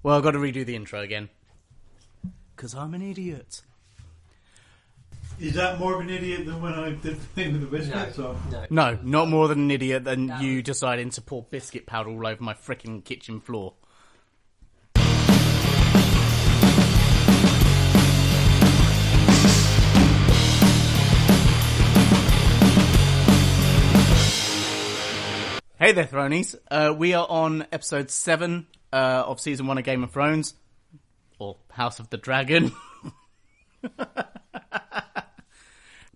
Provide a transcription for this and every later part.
Well, I've got to redo the intro again. Because I'm an idiot. Is that more of an idiot than when I did the thing with the biscuits? No, not more than an idiot than you deciding to pour biscuit powder all over my frickin' kitchen floor. Hey there, Thronies. We are on episode 7 of season 1 of Game of Thrones. Or House of the Dragon.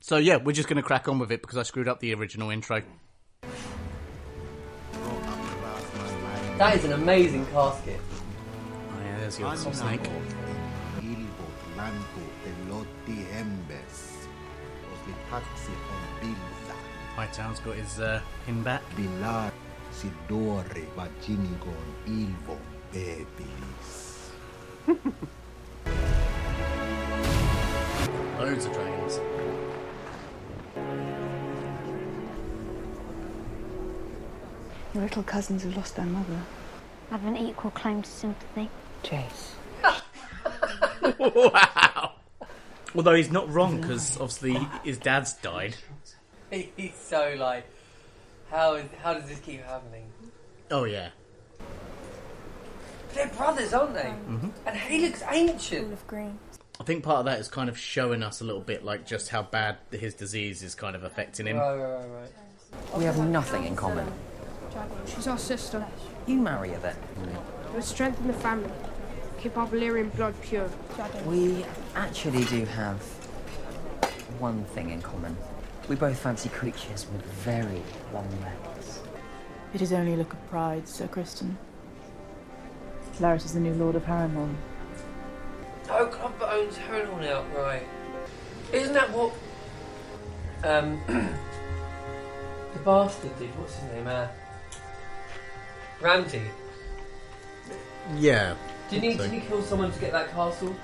So yeah, we're just going to crack on with it because I screwed up the original intro. That is an amazing casket. Oh yeah, there's your snake. Hightown's got his pin back. Loads of dragons. Your little cousins have lost their mother. I have an equal claim to sympathy. Jace. Wow! Although he's not wrong, because obviously his dad's died. He's so like, how does this keep happening? Oh yeah. They're brothers, aren't they? Mm-hmm. And he looks ancient. Full of green. I think part of that is kind of showing us a little bit like just how bad his disease is kind of affecting him. Right. We have nothing in common. She's our sister. You marry her then. We'll strengthen the family. Keep our Valyrian blood pure. We actually do have one thing in common. We both fancy creatures with very long legs. It is only a look of pride, Sir Criston. Larys is the new Lord of Harrenhal. Oh, Club owns Harrenhal now, right? Isn't that what the bastard did? What's his name? Ramsay. Yeah. Didn't he kill someone to get that castle?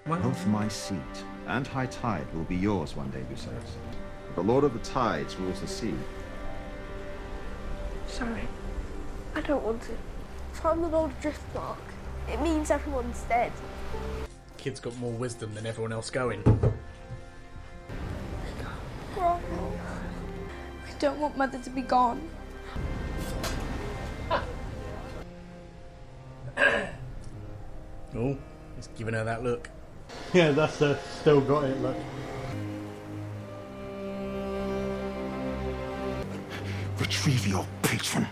Both my seat and high tide will be yours one day, Viserys. The Lord of the Tides rules the sea. Sorry, I don't want to. If I'm the Lord of Driftmark, it means everyone's dead. Kid's got more wisdom than everyone else going. Grandma, I don't want Mother to be gone. Oh, he's giving her that look. Yeah, that's still got it, look. Retrieve your patron.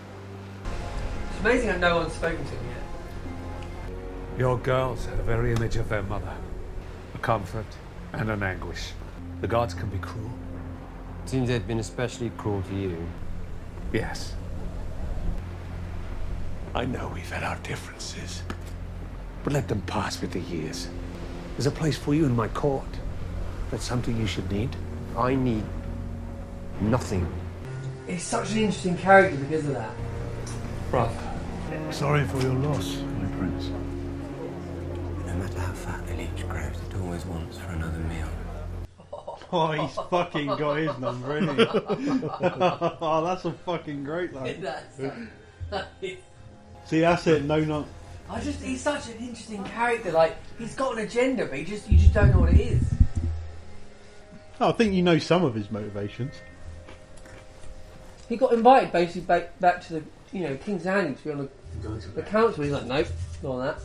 It's amazing that no one's spoken to him yet. Your girls are the very image of their mother. A comfort and an anguish. The gods can be cruel. Seems they've been especially cruel to you. Yes. I know we've had our differences, but let them pass with the years. There's a place for you in my court. That's something you should need. I need nothing. He's such an interesting character because of that. Brother. Sorry for your loss, my prince. No matter how fat the leech grows, it always wants for another meal. Oh, he's fucking got his number, isn't he? Oh, that's a fucking great line. See, that's it. No, not. He's such an interesting character. Like, he's got an agenda, but you just don't know what it is. Oh, I think you know some of his motivations. He got invited basically back to the King's Landing to be on the council. He's like, nope, not on that.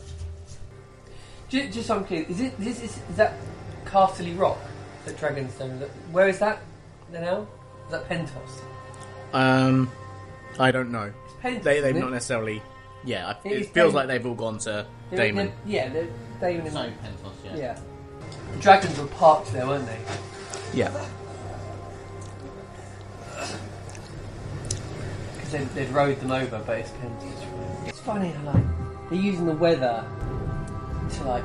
Just so I'm clear, is that Castle Rock at Dragonstone? Where is that now? Is that Pentos? I don't know. Pentos, They've not necessarily. Yeah, it feels like they've all gone to Daemon. They're Daemon and Pentos, yeah. Yeah. The dragons were parked there, weren't they? Yeah. Because they'd rode them over, but it's Pentos. It's funny how they're using the weather to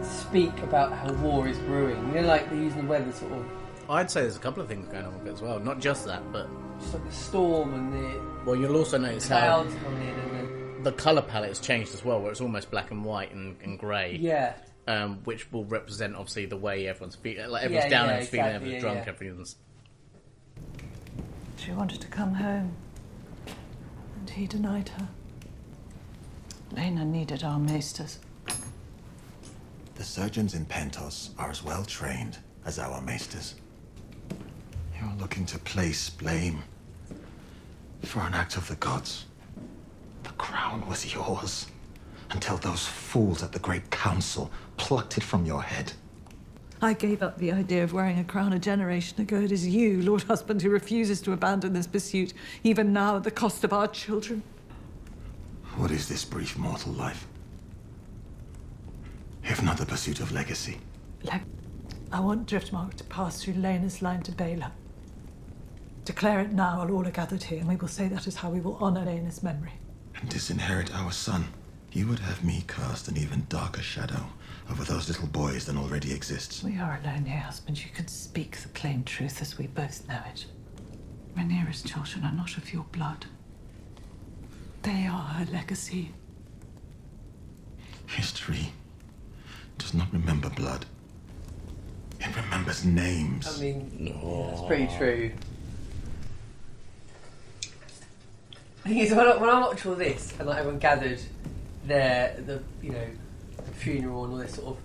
speak about how war is brewing. They're using the weather sort of. I'd say there's a couple of things going on with it as well. Not just that, but just like the storm and the. Well, you'll also notice clouds how coming in and the colour palette has changed as well, where it's almost black and white and grey. Yeah. Which will represent obviously the way everyone's feeling. Like everyone's down and feeling, everyone's drunk, everyone's. She wanted to come home. and he denied her. Lena needed our maesters. The surgeons in Pentos are as well trained as our maesters. You're looking to place blame for an act of the gods. The crown was yours until those fools at the Great Council plucked it from your head. I gave up the idea of wearing a crown a generation ago. It is you, Lord Husband, who refuses to abandon this pursuit, even now at the cost of our children. What is this brief mortal life, if not the pursuit of legacy? I want Driftmark to pass through Lena's line to Bela. Declare it now while all are gathered here, and we will say that is how we will honor Lena's memory. And disinherit our son. You would have me cast an even darker shadow over those little boys than already exists. We are alone here, husband. You can speak the plain truth as we both know it. Rhaenyra's children are not of your blood. They are her legacy. History does not remember blood. It remembers names. I mean, yeah, that's pretty true. The thing is, when I watch all this, and like everyone gathered there, the funeral and all this sort of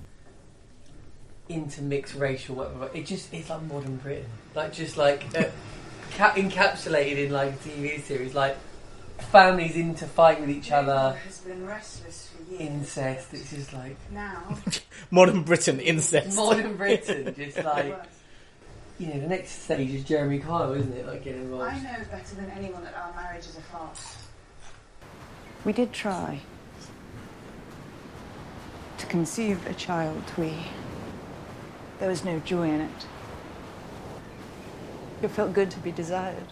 intermixed racial whatever, it's like modern Britain, like just like encapsulated in like a TV series, like families interfighting with each other, has been restless for years. incest. It's just like Now, Modern Britain incest. modern Britain, just like the next stage is Jeremy Kyle, isn't it? Like getting involved. I know better than anyone that our marriage is a farce. We did try to conceive a child. There was no joy in it. It felt good to be desired.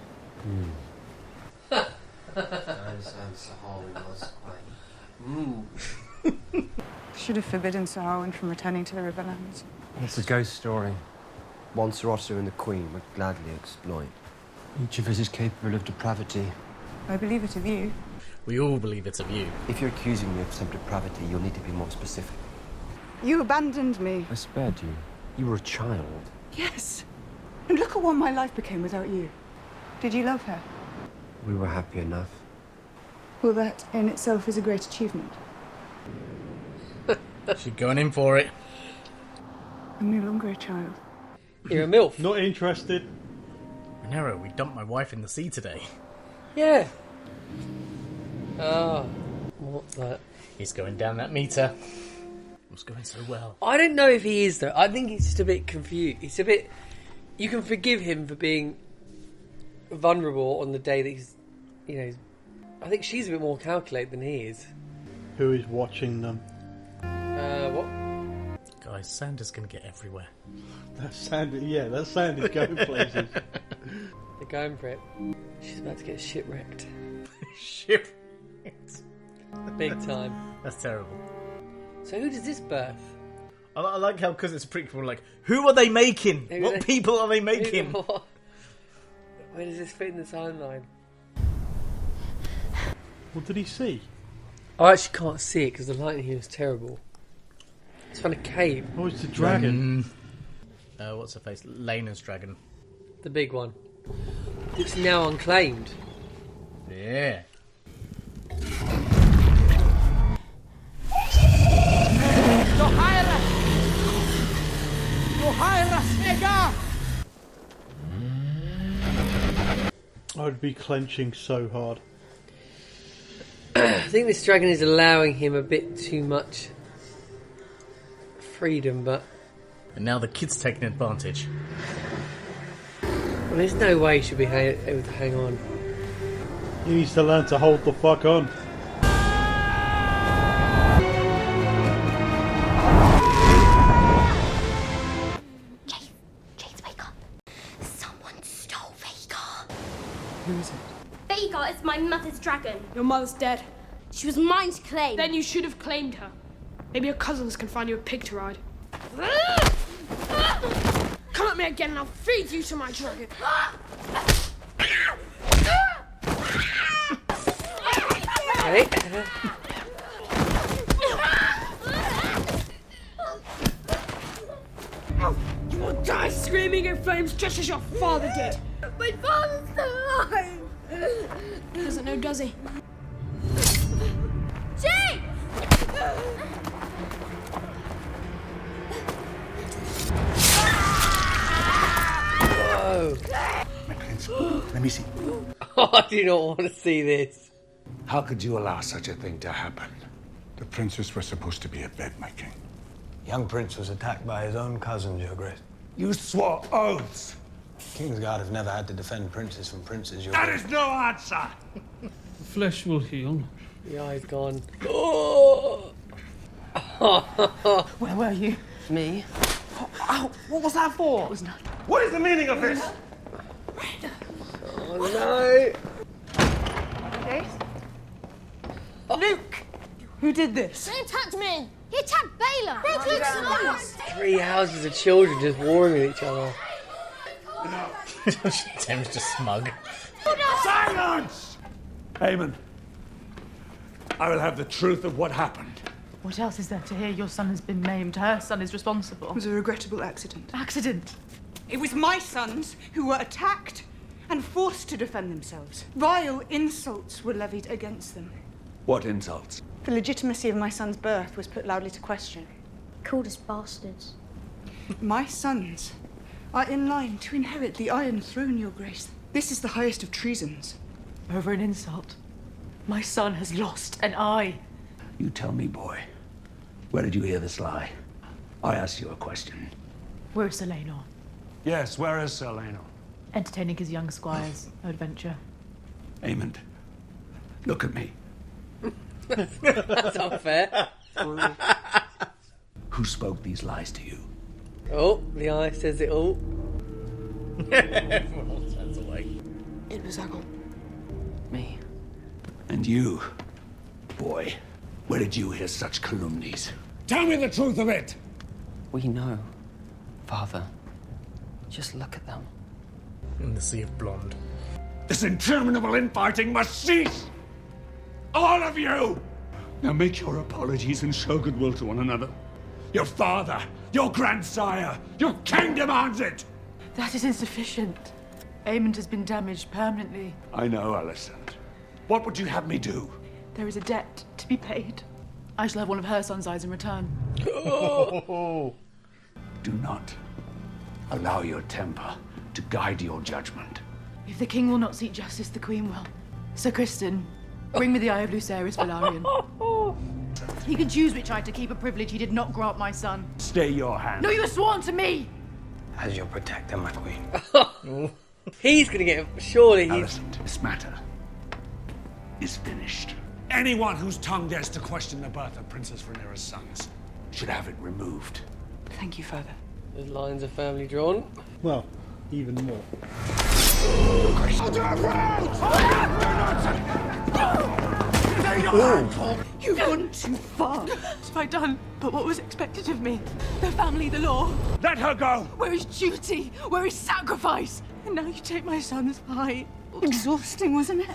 I understand Sahari was quite... Should have forbidden Sir Harwin from returning to the Riverlands. It's a ghost story. One Sir Otto and the Queen would gladly exploit. Each of us is capable of depravity. I believe it of you. We all believe it's of you. If you're accusing me of some depravity, you'll need to be more specific. You abandoned me. I spared you. You were a child. Yes. And look at what my life became without you. Did you love her? We were happy enough. Well, that in itself is a great achievement. She's going in for it. I'm no longer a child. You're a MILF. Not interested. Rhaenyra, we dumped my wife in the sea today. Yeah. Oh, what's that? He's going down that meter. It was going so well. I don't know if he is though. I think he's just a bit confused. He's a bit. You can forgive him for being vulnerable on the day that he's, I think she's a bit more calculated than he is. Who is watching them? What? Guys, Sandra's going to get everywhere. That sound is going places. They're going for it. She's about to get shipwrecked. Shipwrecked. Big time. That's terrible. So who does this birth? I like how, because it's a prequel, like, who are they making? What people are they making? Where does this fit in the timeline? What did he see? I actually can't see it because the lighting here is terrible. It's found a cave. Oh, it's a dragon. What's her face? Lena's dragon. The big one. It's now unclaimed. Yeah. I'd be clenching so hard. I think this dragon is allowing him a bit too much freedom, but... And now the kid's taking advantage. Well, there's no way he should be able to hang on. He needs to learn to hold the fuck on. Chase, wake up. Someone stole Vhagar. Who is it? Vhagar is my mother's dragon. Your mother's dead. She was mine to claim. Then you should have claimed her. Maybe your cousins can find you a pig to ride. Come at me again and I'll feed you to my dragon. Hey. You will die screaming in flames just as your father did. My father's still alive. He doesn't know, does he? Jake! Whoa! My prince, let me see. Oh, I do not want to see this. How could you allow such a thing to happen? The princes were supposed to be at bed, my king. Young prince was attacked by his own cousins, Your Grace. You swore oaths! Kingsguard have never had to defend princes from princes, Your That Grace. is no answer! The flesh will heal. The eye's gone. Oh! Where were you? Me? Ow! What was that for? It was nothing. What is the meaning of this? Oh no! Luke! Who did this? They attacked me! He attacked Baylor! Luke's 3 houses of children just warring with each other. Tim's just smug. Silence! Aemon, I will have the truth of what happened. What else is there to hear? Your son has been maimed. Her son is responsible. It was a regrettable accident. Accident? It was my sons who were attacked and forced to defend themselves. Vile insults were levied against them. What insults? The legitimacy of my son's birth was put loudly to question. Called us bastards. My sons are in line to inherit the Iron Throne, Your Grace. This is the highest of treasons. Over an insult. My son has lost an eye. You tell me, boy. Where did you hear this lie? I asked you a question. Where is Sir Laenor? Yes, where is Sir Laenor? Entertaining his young squires. No adventure. Aemond, look at me. That's unfair. Who spoke these lies to you? Oh, the eye says it all. Everyone turns away. It was Agon. Me. And you, boy, where did you hear such calumnies? Tell me the truth of it! We know, Father. Just look at them. In the sea of blonde. This interminable infighting must cease! All of you! Now make your apologies and show goodwill to one another. Your father, your grandsire, your king demands it! That is insufficient. Aemond has been damaged permanently. I know, Alicent. What would you have me do? There is a debt to be paid. I shall have one of her son's eyes in return. Do not allow your temper to guide your judgment. If the king will not seek justice, the queen will. Sir Kristen, bring me the Eye of Lucerys Velaryon. He can choose which eye to keep, a privilege he did not grant my son. Stay your hand. No, you have sworn to me! As your protector, my queen. He's gonna get... Surely he's... Alicent, this matter is finished. Anyone whose tongue dares to question the birth of Princess Rhaenyra's sons should have it removed. Thank you, Father. The lines are firmly drawn. Well, even more. You've gone too far. What have I done? But what was expected of me? The family, the law. Let her go! Where is duty? Where is sacrifice? And now you take my son's eye. Exhausting, wasn't it?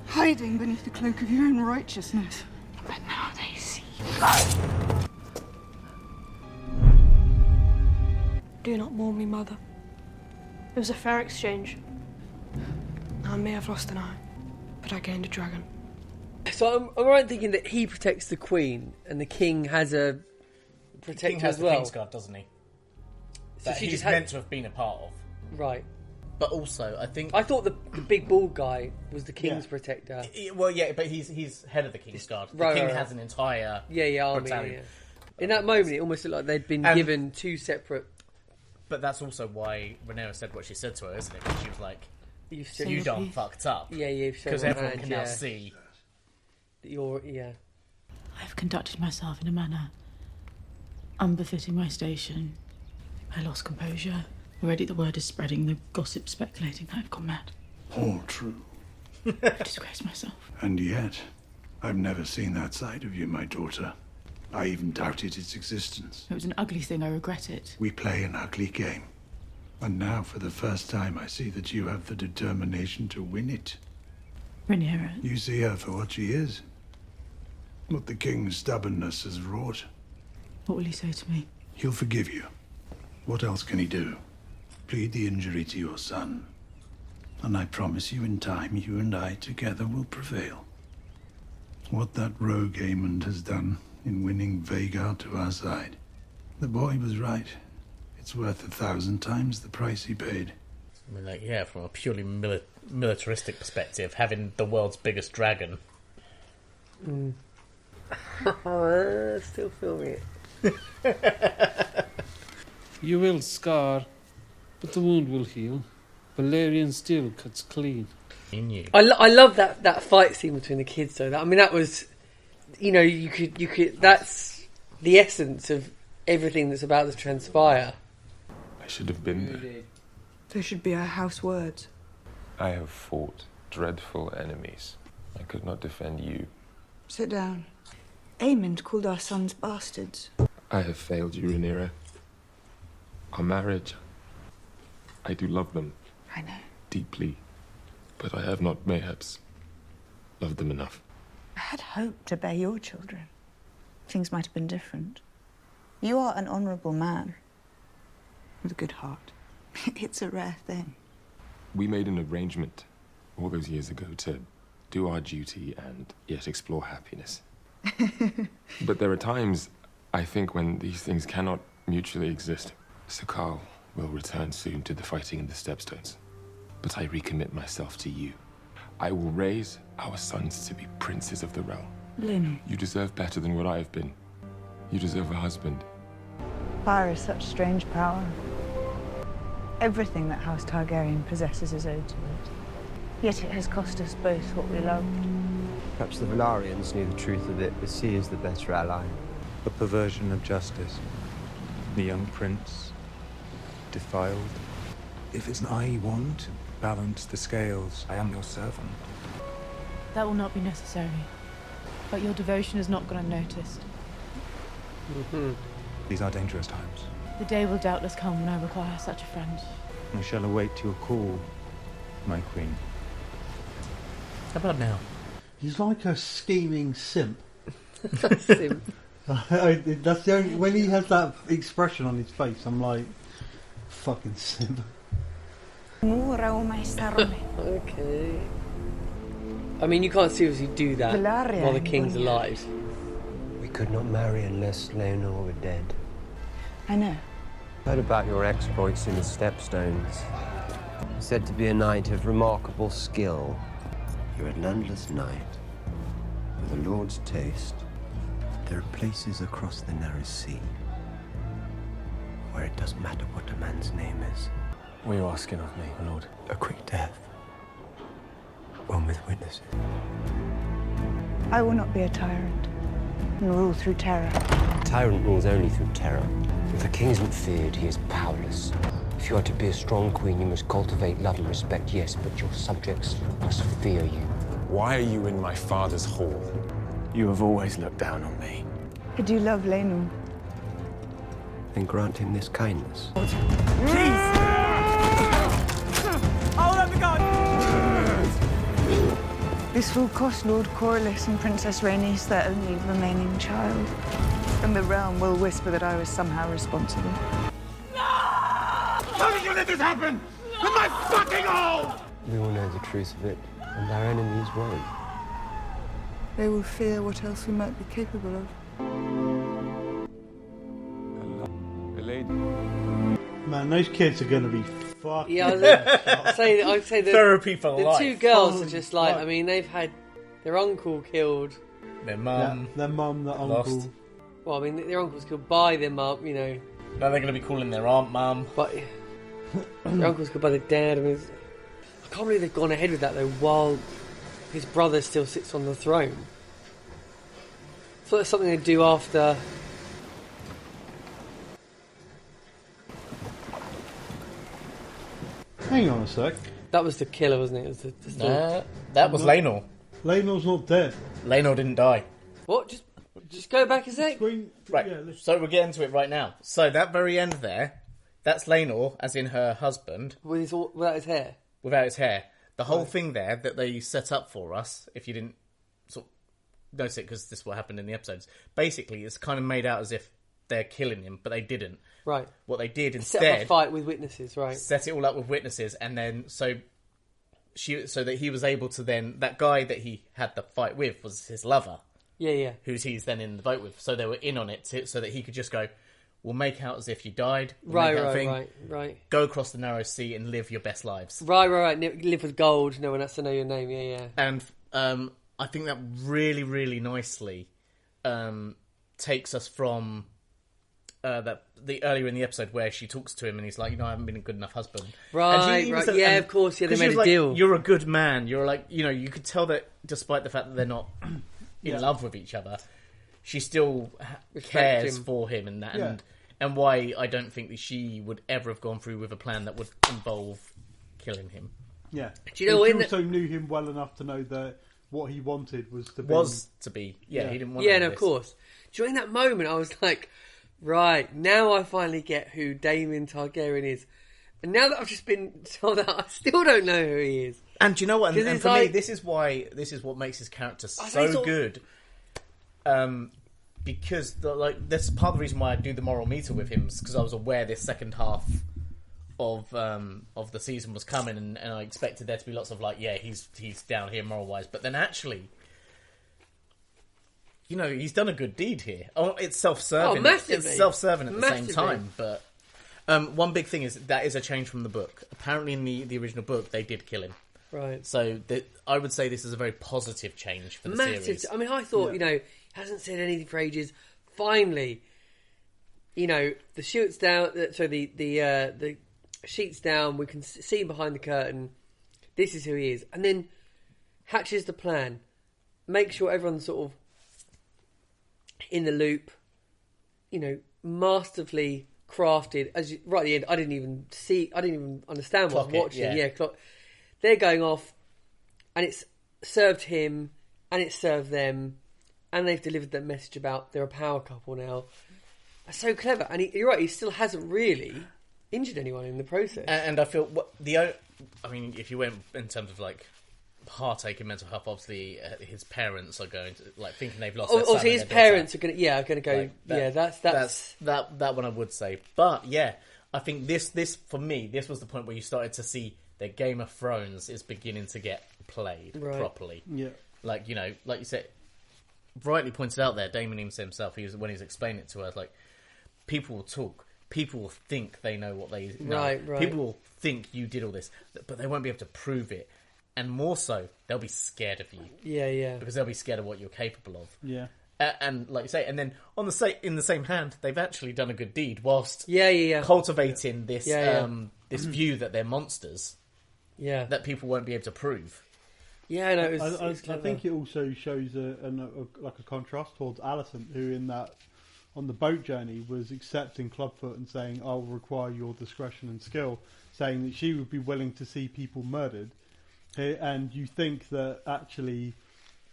Hiding beneath the cloak of your own righteousness. But now they see. Do not mourn me, Mother. It was a fair exchange. I may have lost an eye, but I gained a dragon. So I'm right thinking that he protects the queen and the king has a protector King has as well. the Kingsguard, doesn't he? So That she he's just had- meant to have been a part of. Right. But also, I think... I thought the big bald guy was the king's Yeah. protector. Well, yeah, but he's head of the Kingsguard. The Right, king right, has right. an entire army. battalion. Yeah. In that moment, it almost looked like they'd been And- given two separate. But that's also why Rhaenyra said what she said to her, isn't it? Because she was like, You've you done fucked up. Yeah, you've shown Because my everyone hand, can yeah. now see. That you're, yeah. I have conducted myself in a manner unbefitting my station. I lost composure. Already the word is spreading, the gossip speculating that I've gone mad. All true. I've disgraced myself. And yet, I've never seen that side of you, my daughter. I even doubted its existence. It was an ugly thing, I regret it. We play an ugly game. And now, for the first time, I see that you have the determination to win it. Rhaenyra, You see her for what she is. What the king's stubbornness has wrought. what will he say to me? He'll forgive you. What else can he do? Plead the injury to your son. And I promise you in time, you and I together will prevail. What that rogue Aemond has done in winning Vhagar to our side. The boy was right. It's worth 1,000 times the price he paid. I mean, like, yeah, from a purely militaristic perspective, having the world's biggest dragon. Still filming it. You will scar, but the wound will heal. Valerian steel cuts clean. I love that fight scene between the kids though. That was, you could. That's the essence of everything that's about to transpire. I should have been there. There should be our house words. I have fought dreadful enemies. I could not defend you. Sit down. Aemond called our sons bastards. I have failed you, Rhaenyra. Our marriage, I do love them. I know. Deeply. But I have not, mayhaps, loved them enough. I had hoped to bear your children. Things might have been different. You are an honourable man. With a good heart. It's a rare thing. We made an arrangement all those years ago to do our duty and yet explore happiness. But there are times, I think, when these things cannot mutually exist. Sir Carl will return soon to the fighting in the Stepstones. But I recommit myself to you. I will raise our sons to be princes of the realm. Lynn. You deserve better than what I have been. You deserve a husband. Fire is such strange power. Everything that House Targaryen possesses is owed to it. Yet it has cost us both what we loved. Perhaps the Valarians knew the truth of it, but she is the better ally. A perversion of justice. The young prince, defiled. If it's I want to balance the scales, I am your servant. That will not be necessary. But your devotion has not gone unnoticed. These are dangerous times. The day will doubtless come when I require such a friend. I shall await your call, my queen. How about now? He's like a scheming simp. Simp. That's the only. When he has that expression on his face, I'm like, fucking simp. Okay. I mean, you can't seriously do that while the king's alive. We could not marry unless Leonor were dead. I know. Heard about your exploits in the Stepstones. Said to be a knight of remarkable skill. You're a landless knight with a lord's taste. There are places across the narrow sea where it doesn't matter what a man's name is. What are you asking of me, my lord? A quick death. One with witnesses. I will not be a tyrant and rule through terror. A tyrant rules only through terror. If the king isn't feared, he is powerless. If you are to be a strong queen, you must cultivate love and respect, yes, but your subjects must fear you. Why are you in my father's hall? You have always looked down on me. I do love Lenor. Then grant him this kindness. Please! Oh, let me go! This will cost Lord Corlys and Princess Rhaenys their only remaining child. And the realm will whisper that I was somehow responsible. How did you let this happen? With my fucking home! We will know the truth of it, and our enemies won't. They will fear what else we might be capable of. A lady. Man, those kids are going to be fucking. Yeah, I'd say the Therapy for the life. two girls are Oh, just like, fuck. I mean, they've had their uncle killed. Their mum. Their mum, their Lost. uncle. Well, I mean, their uncle's killed by their mum, you know. Now they're going to be calling their aunt mum. But their uncle's killed by their dad. I mean, I can't believe they've gone ahead with that, though, while his brother still sits on the throne. I thought that's something they'd do after. Hang on a sec. That was the killer, wasn't it? It was the story. Nah, that was Laenor. Laenor's not dead. Laenor didn't die. What? Just go back a sec. Right, so we're getting to it right now. So that very end there, that's Laenor, as in her husband. Without his hair? Without his hair. The whole thing there that they set up for us, if you didn't sort of notice it, because this is what happened in the episodes, basically it's kind of made out as if they're killing him, but they didn't. Right. What they did instead... Set up a fight with witnesses, right. Set it all up with witnesses, and then, so so that he was able to then, that guy that he had the fight with was his lover. Yeah. Who's he's then in the boat with. So they were in on it so that he could just go, we'll make out as if you died. We'll Right. Go across the narrow sea and live your best lives. Right. Live with gold. No one has to know your name. Yeah. And I think that really, really nicely takes us from the earlier in the episode where she talks to him and he's like, I haven't been a good enough husband. Right. Yeah, of course. Yeah, they made a deal. You're a good man. You're like, you could tell that despite the fact that they're not in love with each other, she still cares for him and that. And why I don't think that she would ever have gone through with a plan that would involve killing him. Yeah. Do you know, she also knew him well enough to know that what he wanted was to be. He didn't want. Yeah, no, of course. During that moment, I was like, right, now I finally get who Daemon Targaryen is. And now that I've just been told that, I still don't know who he is. And do you know what? And for me, this is what makes his character so good. Because that's part of the reason why I do the moral meter with him, is because I was aware this second half of the season was coming, and I expected there to be lots of he's down here moral wise, but then actually, he's done a good deed here. Oh, it's self-serving. Massively. It's self-serving at the Massively. same time, but one big thing is that is a change from the book. Apparently, in the original book, they did kill him. Right. So I would say this is a very positive change for the series. I mean, I thought, he hasn't said anything for ages. Finally, the sheet's down. So the sheet's down. We can see him behind the curtain. This is who he is, and then hatches the plan. Make sure everyone's sort of in the loop. Masterfully crafted. Right at the end, I didn't even understand what I was watching. Yeah, clock. They're going off, and it's served him, and it's served them, and they've delivered that message about they're a power couple now. That's so clever, and you're right. He still hasn't really injured anyone in the process. And I feel if you went in terms of heartache and mental health, obviously his parents are going to thinking they've lost. Also, his parents are going to go. That's that one I would say. But I think this for me, this was the point where you started to see that Game of Thrones is beginning to get played properly. Yeah, like you said, rightly pointed out there, Damon himself. When he's explaining it to us, people will talk. People will think they know what they know. Right. People will think you did all this, but they won't be able to prove it. And more so, they'll be scared of you. Yeah. Because they'll be scared of what you're capable of. Yeah. And like you say, and then in the same hand, they've actually done a good deed whilst cultivating this this view that they're monsters. Yeah. That people won't be able to prove. Yeah, I know. I think it also shows a contrast towards Alicent, who on the boat journey was accepting Clubfoot and saying, "I will require your discretion and skill," saying that she would be willing to see people murdered. And you think that actually,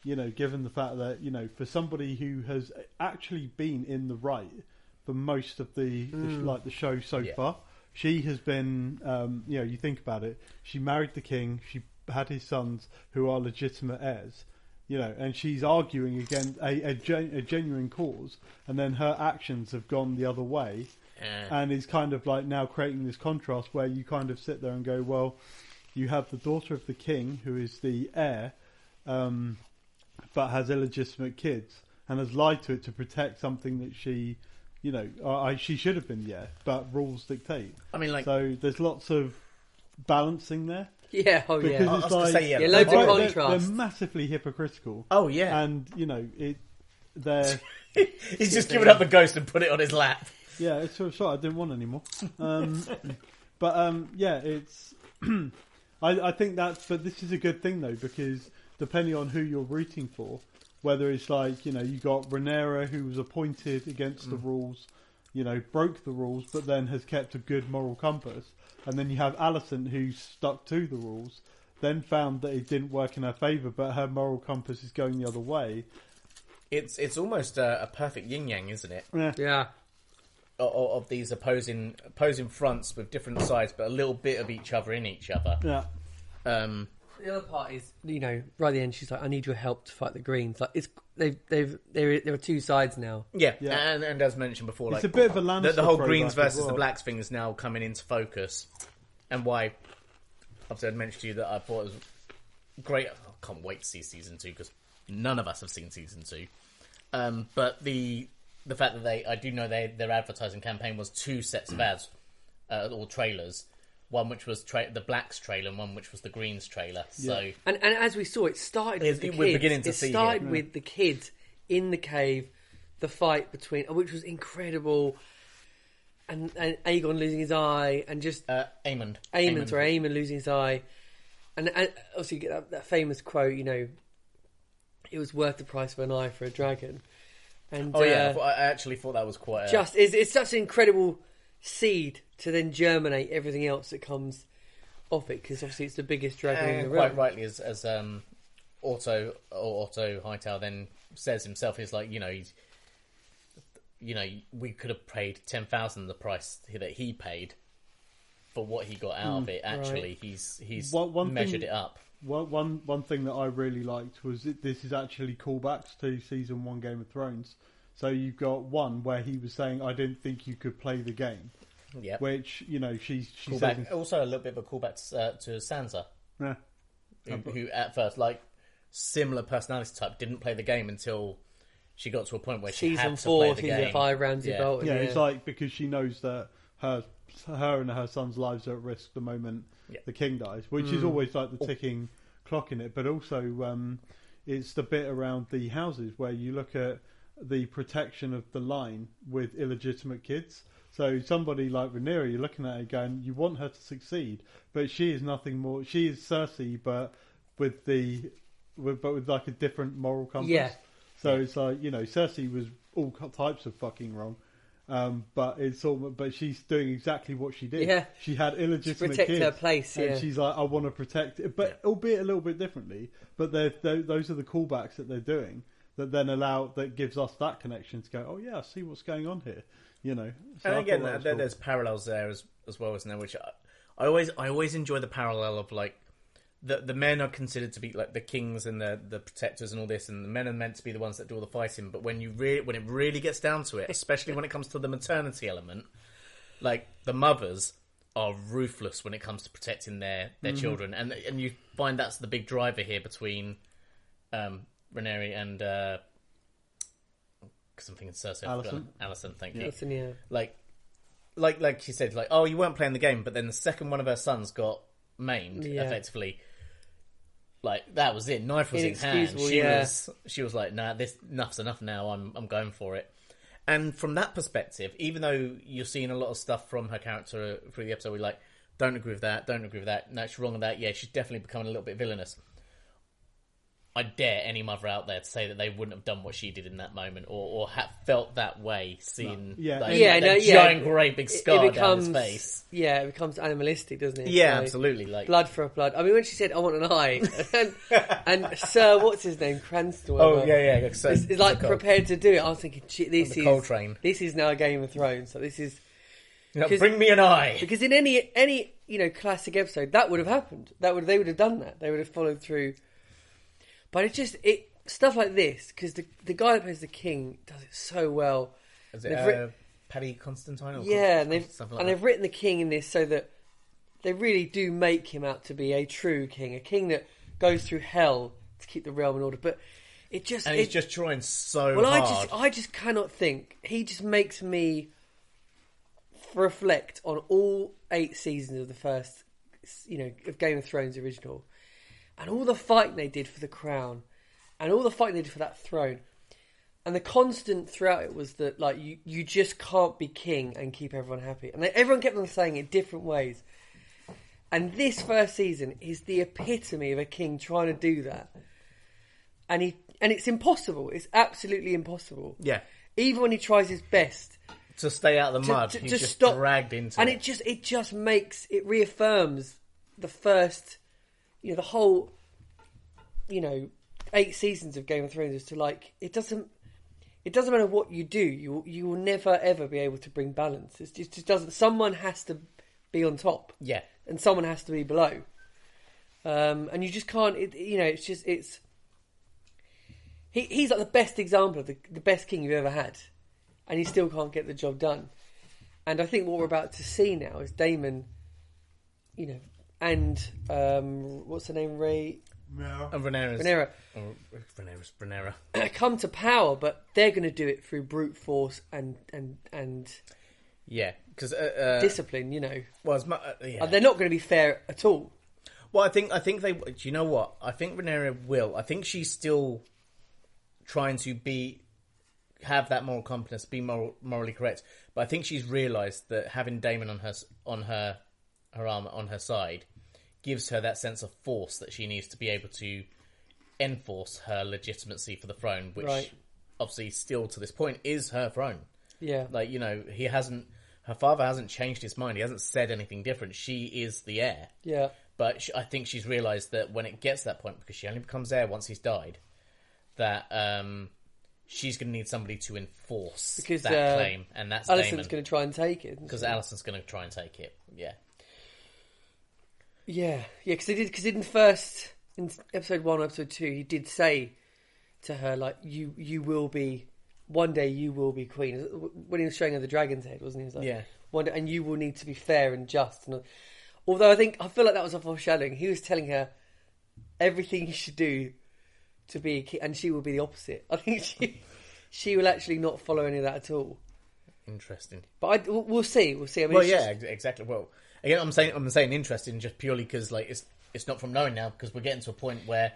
given the fact that for somebody who has actually been in the right for most of the show so far, she has been. You think about it. She married the king. She had his sons who are legitimate heirs. And she's arguing against a genuine cause, and then her actions have gone the other way, and is kind of now creating this contrast where you kind of sit there and go, well, you have the daughter of the king who is the heir, but has illegitimate kids and has lied to it to protect something that she, she should have been the heir, but rules dictate. I mean, so there's lots of balancing there. Yeah, because I was going to say, loads of contrast. They're massively hypocritical. Oh yeah, and they're. He's just given up the ghost and put it on his lap. Yeah, it's sort of sorry, I didn't want any more. It's. I think but this is a good thing though, because depending on who you're rooting for, whether it's you got Rhaenyra who was appointed against the rules, broke the rules, but then has kept a good moral compass. And then you have Alicent who stuck to the rules, then found that it didn't work in her favour, but her moral compass is going the other way. It's almost a perfect yin-yang, isn't it? Yeah. Of these opposing fronts with different sides, but a little bit of each other in each other. Yeah. The other part is, right at the end, she's like, "I need your help to fight the Greens." There are two sides now. Yeah. And as mentioned before, it's a bit of a Lannister the whole Greens versus the Blacks thing is now coming into focus, and why. Obviously, I mentioned to you that I thought it was great. I can't wait to see season 2 because none of us have seen season 2. But the fact that I do know their advertising campaign was 2 sets of ads or trailers. One which was the Blacks trailer and one which was the Greens trailer. So and as we saw, it started with the kids. We're beginning to see it started with the kids in the cave, the fight between, which was incredible, and Aegon losing his eye, and just Aemond losing his eye, and obviously you get that famous quote, it was worth the price of an eye for a dragon. And I actually thought that was quite it's such an incredible seed to then germinate everything else that comes off it, because obviously it's the biggest dragon in the realm. Quite rightly, as Otto Hightower then says himself, he's like, we could have paid 10,000 the price that he paid for what he got out of it. Actually, he's measured it up. One thing that I really liked was this is actually callbacks to season 1 Game of Thrones. So you've got one where he was saying, "I didn't think you could play the game." Yeah. Which she said, also a little bit of a callback to Sansa. Yeah. Who at first, like, similar personality type, didn't play the game until she got to a point where she had to play the game. Season 5, Ramsay Bolton. Yeah, it's like because she knows that her and her son's lives are at risk the moment the king dies, which is always like the ticking clock in it. But also, it's the bit around the houses where you look at the protection of the line with illegitimate kids. So somebody like Rhaenyra, you're looking at her going, you want her to succeed, but she is nothing more. She is Cersei, but with like a different moral compass. Yeah. So it's like, Cersei was all types of fucking wrong, but but she's doing exactly what she did. Yeah. She had illegitimate protect kids, her place. and she's like, I want to protect it, but albeit a little bit differently. But those are the callbacks that they're doing that gives us that connection to go, oh yeah, I see what's going on here. So and again, there's parallels there as well, isn't there? Which I always enjoy the parallel of, like, the men are considered to be like the kings and the protectors and all this, and the men are meant to be the ones that do all the fighting. But when it really gets down to it, especially when it comes to the maternity element, like, the mothers are ruthless when it comes to protecting their children, and you find that's the big driver here between Rhaenyra and because I'm thinking Cersei. Alicent, thank you. Alicent, yeah. Like she said, like, oh, you weren't playing the game, but then the second one of her sons got maimed, effectively. Like, that was it. Knife was in hand. She was like, nah, this enough's enough now. I'm going for it. And from that perspective, even though you're seeing a lot of stuff from her character through the episode, we're like, don't agree with that. No, she's wrong with that. Yeah, she's definitely becoming a little bit villainous. I dare any mother out there to say that they wouldn't have done what she did in that moment, or have felt that way, seeing giant, great big scar down his face. Yeah, it becomes animalistic, doesn't it? Yeah, absolutely. Like, blood for a blood. I mean, when she said, "I want an eye," and Sir, what's his name, Cranston? Oh yeah. So, is like prepared to do it. I was thinking, this is Coltrane. This is now Game of Thrones. So this is bring me an eye. Because in any classic episode, that would have happened. They would have done that. They would have followed through. But stuff like this, because the guy that plays the king does it so well. Is it Paddy Constantine? And they've written the king in this so that they really do make him out to be a true king, a king that goes through hell to keep the realm in order. But he's just trying so hard. I just cannot think. He just makes me reflect on all 8 seasons of the first, of Game of Thrones original. And all the fighting they did for the crown, and all the fighting they did for that throne, and the constant throughout it was that, like, you just can't be king and keep everyone happy. And everyone kept on saying it different ways. And this first season is the epitome of a king trying to do that, and it's impossible. It's absolutely impossible. Yeah. Even when he tries his best to stay out of the mud, he's just stop, dragged into and it. it just reaffirms the first. The whole, 8 seasons of Game of Thrones is to, like, it doesn't matter what you do, you will never ever be able to bring balance. It just doesn't. Someone has to be on top, and someone has to be below, and you just can't. He's like the best example of the best king you've ever had, and he still can't get the job done. And I think what we're about to see now is Daemon, and what's her name, Rhaenyra. come to power, but they're going to do it through brute force and yeah, because discipline. You know, well, they're not going to be fair at all. Well, I think they. Do you know what? I think Rhaenyra will. I think she's still trying to have that moral compass, be morally correct. But I think she's realised that having Daemon on her arm, on her side, gives her that sense of force that she needs to be able to enforce her legitimacy for the throne, which obviously still to this point is her throne. Yeah, like, you know, her father hasn't changed his mind. He hasn't said anything different. She is the heir. Yeah. But I think she's realised that when it gets to that point, because she only becomes heir once he's died, that she's going to need somebody to enforce that claim, and that's Alicent's going to try and take it. Because Alicent's going to try and take it, yeah. Yeah, because in episode 1, episode 2, he did say to her, like, you will be, one day you will be queen. When he was showing her the dragon's head, wasn't he? He was like, yeah. One day, and you will need to be fair and just. And although I feel like that was a foreshadowing. He was telling her everything you should do to be a king, and she will be the opposite. I think she will actually not follow any of that at all. Interesting. But we'll see. We'll see. I mean, well, yeah, exactly. Well, again, I'm saying interesting just purely because, like, it's not from knowing now, because we're getting to a point where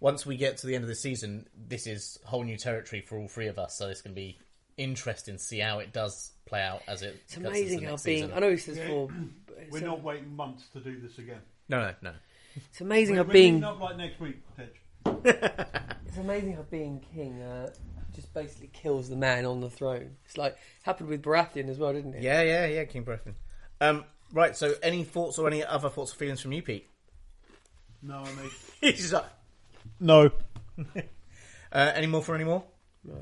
once we get to the end of the season, this is whole new territory for all three of us. So it's going to be interesting to see how it does play out as it. It's amazing how being. I know this is for. We're not waiting months to do this again. No. It's amazing how we're being. Not like next week, Tej. It's amazing how being king just basically kills the man on the throne. It's like happened with Baratheon as well, didn't it? Yeah, King Baratheon. Right. So, any thoughts or any other thoughts or feelings from you, Pete? No, mate. He's just like, no. Any more for any more? No.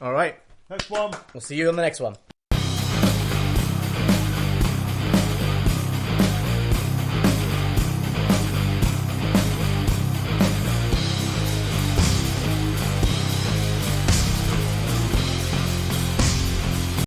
All right. Next one. We'll see you on the next one.